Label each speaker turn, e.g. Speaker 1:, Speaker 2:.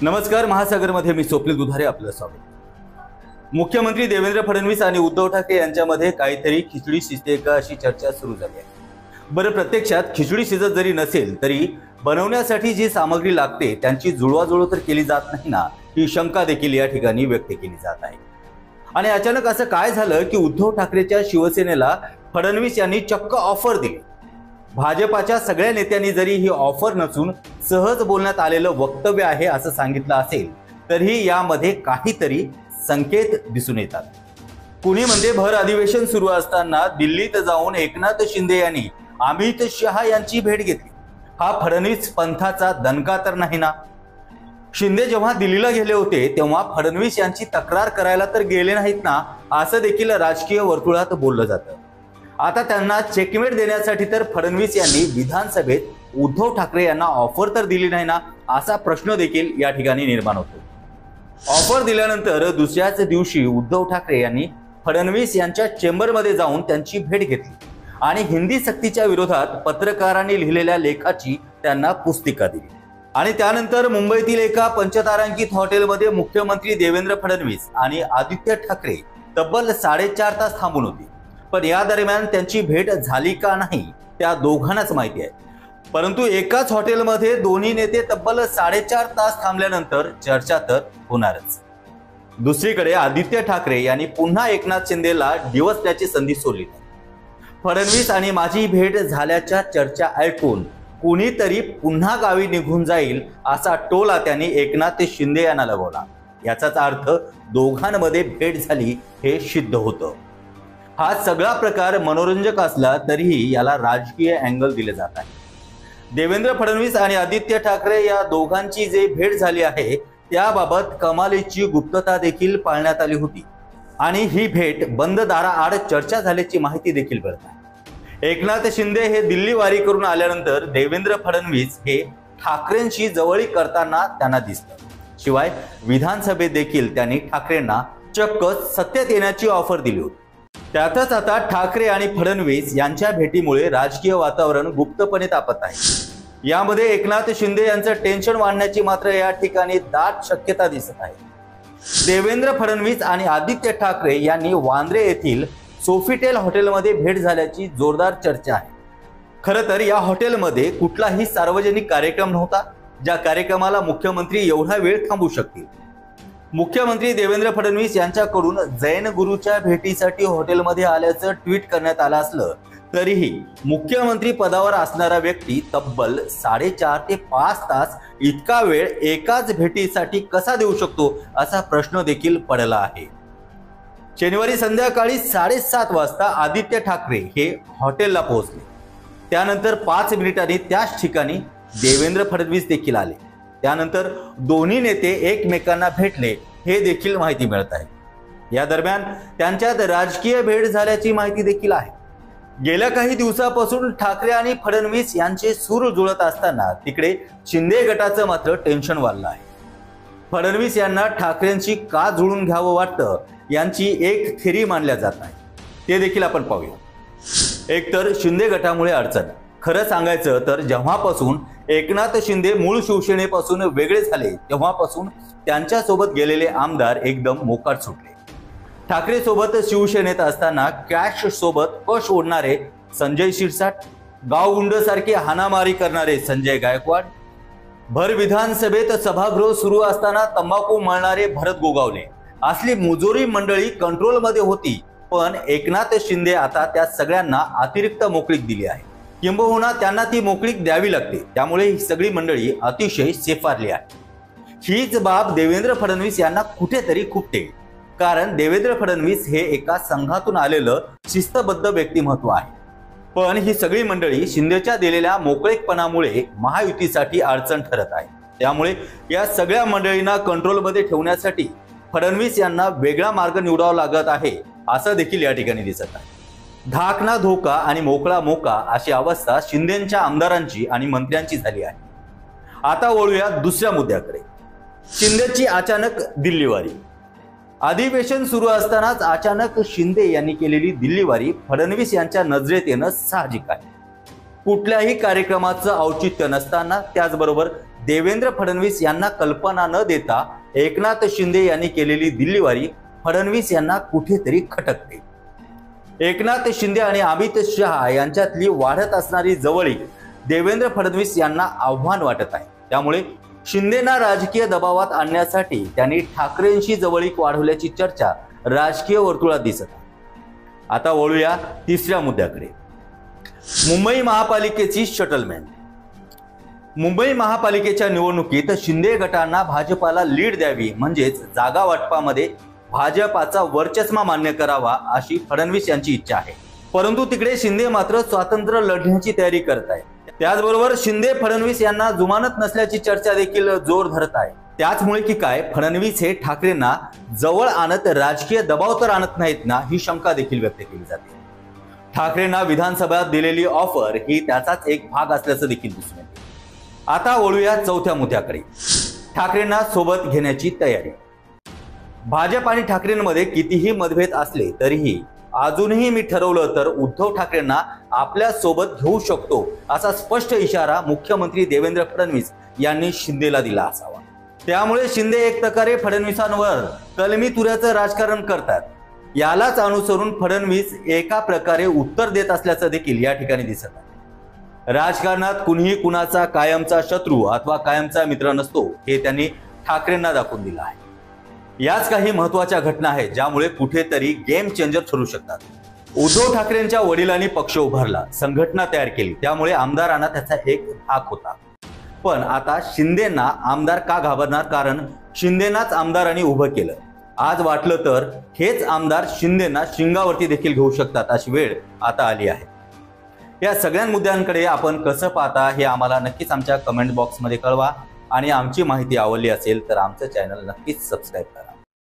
Speaker 1: नमस्कार, महासागरमध्ये मी स्वप्नील दुधारे आपलं स्वागत। मुख्यमंत्री देवेंद्र फडणवीस आणि उद्धव ठाकरे यांच्यामध्ये काहीतरी खिचडी शिजते का अशी चर्चा सुरू झाली आहे। बरं, प्रत्यक्षात खिचडी शिजत जरी नसेल तरी बनवण्यासाठी जी सामग्री लागते त्यांची जुळवाजुळव तर केली जात नाही ना, ही शंका देखील या ठिकाणी व्यक्त केली जात आहे। आणि अचानक असं काय झालं की उद्धव ठाकरेच्या शिवसेनेला फडणवीस यांनी चक्क ऑफर दिली। भाजपाच्या सगळ्या नेत्यांनी जरी ही ऑफर नसून सहज बोलण्यात आलेलं वक्तव्य आहे असं सांगितलं असेल तरीही यामध्ये काहीतरी संकेत दिसून येतात। कुणी म्हणजे भर अधिवेशन सुरू असताना दिल्लीत जाऊन एकनाथ शिंदे यांनी अमित शहा यांची भेट घेतली। हा फडणवीस पंथाचा दणका तर नाही ना? शिंदे जेव्हा दिल्लीला गेले होते तेव्हा फडणवीस यांची तक्रार करायला तर गेले नाहीत ना, असं देखील राजकीय वर्तुळात बोललं जातं। आता त्यांना चेकमेट देण्यासाठी तर फडणवीस यांनी विधानसभेत उद्धव ठाकरे यांना ऑफर तर दिली नाही ना, असा प्रश्न देखील या ठिकाणी निर्माण होतो। ऑफर दिल्यानंतर दुसऱ्याच दिवशी उद्धव ठाकरे यांनी फडणवीस यांच्या चेंबरमध्ये जाऊन त्यांची भेट घेतली आणि हिंदी सक्तीच्या विरोधात पत्रकारांनी लिहिलेल्या लेखाची त्यांना पुस्तिका दिली। आणि त्यानंतर मुंबईतील एका पंचतारांकित हॉटेलमध्ये मुख्यमंत्री देवेंद्र फडणवीस आणि आदित्य ठाकरे तब्बल 4.5 तास थांबून होते। पण या दरम्यान त्यांची भेट झाली का नाही त्या दोघांनाच माहिती आहे। परंतु एकाच हॉटेलमध्ये दोन्ही नेते तब्बल 4.5 तास थांबल्यानंतर चर्चा तर होणारच। दुसरीकडे आदित्य ठाकरे यांनी पुन्हा एकनाथ शिंदेला डिवचण्याची संधी सोडली नाही। फडणवीस आणि माझी भेट झाल्याच्या चर्चा ऐकून कुणीतरी पुन्हा गावी निघून जाईल असा टोला त्यांनी एकनाथ शिंदे यांना लगवला। याचाच अर्थ दोघांमध्ये भेट झाली हे सिद्ध होतं। हा सगळा प्रकार मनोरंजक असला तरीही याला राजकीय अँगल दिले जात आहे। देवेंद्र फडणवीस आणि आदित्य ठाकरे या दोघांची जे भेट झाली आहे त्याबाबत कमालीची गुप्तता देखील पाळण्यात आली होती आणि ही भेट बंद दाराआड चर्चा झाल्याची माहिती देखील मिळत आहे। एकनाथ शिंदे हे दिल्ली वारी करून आल्यानंतर देवेंद्र फडणवीस हे ठाकरेंशी जवळीक करताना त्यांना दिसतं। शिवाय विधानसभेत देखील त्यांनी ठाकरेंना चक्क सत्तेत येण्याची ऑफर दिली होती। त्यातच आता ठाकरे आणि फडणवीस यांच्या भेटीमुळे राजकीय वातावरण गुप्तपणे तापत आहे। यामध्ये एकनाथ शिंदे यांचं टेन्शन वाढण्याची मात्र या ठिकाणी दाट शक्यता दिसत आहे। देवेंद्र फडणवीस आणि आदित्य ठाकरे यांनी वांद्रे येथील सोफिटेल हॉटेलमध्ये भेट झाल्याची जोरदार चर्चा आहे। खरं तर या हॉटेलमध्ये कुठलाही सार्वजनिक कार्यक्रम नव्हता ज्या कार्यक्रमाला मुख्यमंत्री एवढा वेळ थांबू शकतील। मुख्यमंत्री देवेंद्र फडणवीस यांच्याकडून जैन गुरुच्या भेटीसाठी हॉटेलमध्ये आल्याचं ट्विट करण्यात आलं असलं तरीही मुख्यमंत्री पदावर असणारा व्यक्ती तब्बल 4.5 ते 5 तास इतका वेळ एकाच भेटीसाठी कसा देऊ शकतो असा प्रश्न देखील पडला आहे। शनिवारी संध्याकाळी 7:30 वाजता आदित्य ठाकरे हे हॉटेलला पोहोचले। त्यानंतर 5 मिनिटांनी त्याच ठिकाणी देवेंद्र फडणवीस देखील आले। त्यानंतर दोन्ही नेते एकमेकांना भेटले हे देखील माहिती मिळत आहे। या दरम्यान त्यांच्यात राजकीय भेट झाल्याची माहिती देखील आहे। गेल्या काही दिवसापासून ठाकरे आणि फडणवीस यांचे सूर जुळत असताना तिकडे शिंदे गटाचं मात्र टेन्शन वाढलं आहे। फडणवीस यांना ठाकरेंशी का जुळून घ्यावं वाटतं यांची एक थिअरी मांडल्या जात आहे, ते देखील आपण पाहूया। एकतर शिंदे गटामुळे अडचण। खरं सांगायचं तर जेव्हापासून एकनाथ शिंदे मूळ शिवसेनेपासून वेगळे झाले तेव्हापासून त्यांच्यासोबत गेलेले आमदार एकदम मोकाट सुटले। ठाकरे सोबत शिवसेनेत असताना कॅश सोबत कश ओढणारे संजय शिरसाट, गावगुंड सारखी हाणामारी करणारे संजय गायकवाड, भर विधानसभेत सभागृह सुरू असताना तंबाखू मळणारे भरत गोगावले असली मुजोरी मंडळी कंट्रोलमध्ये होती। पण एकनाथ शिंदे आता त्या सगळ्यांना अतिरिक्त मोकळीक दिली आहे, किंबहुना त्यांना ती मोकळीक द्यावी लागते। त्यामुळे ही सगळी मंडळी अतिशय सेफारली आहे। हीच बाब देवेंद्र फडणवीस यांना कुठेतरी खुपते, कारण देवेंद्र फडणवीस हे एका संघातून आलेलं शिस्तबद्ध व्यक्तिमत्व आहे। पण ही सगळी मंडळी शिंदेच्या दिलेल्या मोकळेकपणामुळे महायुतीसाठी अडचण ठरत आहे। त्यामुळे या सगळ्या मंडळींना कंट्रोलमध्ये ठेवण्यासाठी फडणवीस यांना वेगळा मार्ग निवडावा लागत आहे असं देखील या ठिकाणी दिसत आहे। धाक ना धोका आणि मोकळा मोका अशी अवस्था शिंदेच्या आमदारांची आणि मंत्र्यांची झाली आहे। आता वळूया दुसऱ्या मुद्द्याकडे, शिंदेची अचानक दिल्लीवारी। अधिवेशन सुरू असतानाच अचानक शिंदे यांनी केलेली दिल्लीवारी फडणवीस यांच्या नजरेत येणं साहजिक आहे। कुठल्याही कार्यक्रमाचं औचित्य नसताना त्याचबरोबर देवेंद्र फडणवीस यांना कल्पना न देता एकनाथ शिंदे यांनी केलेली दिल्लीवारी फडणवीस यांना कुठेतरी खटकते। एकनाथ शिंदे आणि अमित शहा यांच्यातली वाढत असणारी जवळीक देवेंद्र फडणवीस यांना आव्हान वाटत आहे। त्यामुळे शिंदेना राजकीय दबावात आणण्यासाठी त्यांनी ठाकरेंशी जवळीक वाढवल्याची चर्चा राजकीय वर्तुळात दिसत आहे। आता वळूया तिसऱ्या मुद्द्याकडे, मुंबई महापालिकेची शटलमॅन। मुंबई महापालिकेच्या निवडणुकीत शिंदे गटांना भाजपाला लीड द्यावी, म्हणजेच जागा वाटपामध्ये भाजपाचा वर्चस्व मान्य करावा अशी फडणवीस यांची इच्छा आहे। परंतु तिकडे शिंदे मात्र स्वातंत्र्य लढण्याची तयारी करत आहेत। त्याचबरोबर शिंदे फडणवीस यांना जुमानत नसल्याची चर्चा देखील जोर धरत आहे। त्याचमुळे की काय फडणवीस हे ठाकरेंना जवळ आणत राजकीय दबाव तर आणत नाहीत ना, ही शंका देखील व्यक्त केली जाते। ठाकरेंना विधानसभेत दिलेली ऑफर ही त्याचाच एक भाग असल्याचं देखील दिसून येते। आता वळूया चौथ्या मुद्द्याकडे, ठाकरेंना सोबत घेण्याची तयारी। भाजप आणि ठाकरेंमध्ये कितीही मतभेद असले तरीही अजूनही मी ठरवलं तर उद्धव ठाकरेंना आपल्या सोबत घेऊ शकतो असा स्पष्ट इशारा मुख्यमंत्री देवेंद्र फडणवीस यांनी शिंदेला दिला असावा। त्यामुळे शिंदे एक प्रकारे फडणवीसांवर कलमी तुऱ्याचं राजकारण करतात। यालाच अनुसरून फडणवीस एका प्रकारे उत्तर देत असल्याचं देखील या ठिकाणी दिसत आहे। राजकारणात कुणीही कुणाचा कायमचा शत्रू अथवा कायमचा मित्र नसतो हे त्यांनी ठाकरेंना दाखवून दिलं आहे। याच काही महत्त्वाच्या घटना आहेत ज्यामुळे कुठेतरी गेम चेंजर ठरू शकतात। उद्धव ठाकरेंच्या वडिलांनी पक्ष उभारला, संघटना तयार केली, त्यामुळे आमदारांना त्याचा एक धाक होता। पण आता शिंदेना आमदार का घाबरणार, कारण शिंदेनाच आमदारांनी उभं केलं। आज वाटलं तर हेच आमदार शिंदेना शिंगावरती देखील घेऊ शकतात अशी वेळ आता आली आहे। या सगळ्या मुद्द्यांकडे आपण कसं पाहता हे आम्हाला नक्कीच आमच्या कमेंट बॉक्समध्ये कळवा आणि आमची माहिती आवडली असेल तर आमचं चॅनल नक्कीच सबस्क्राईब करा।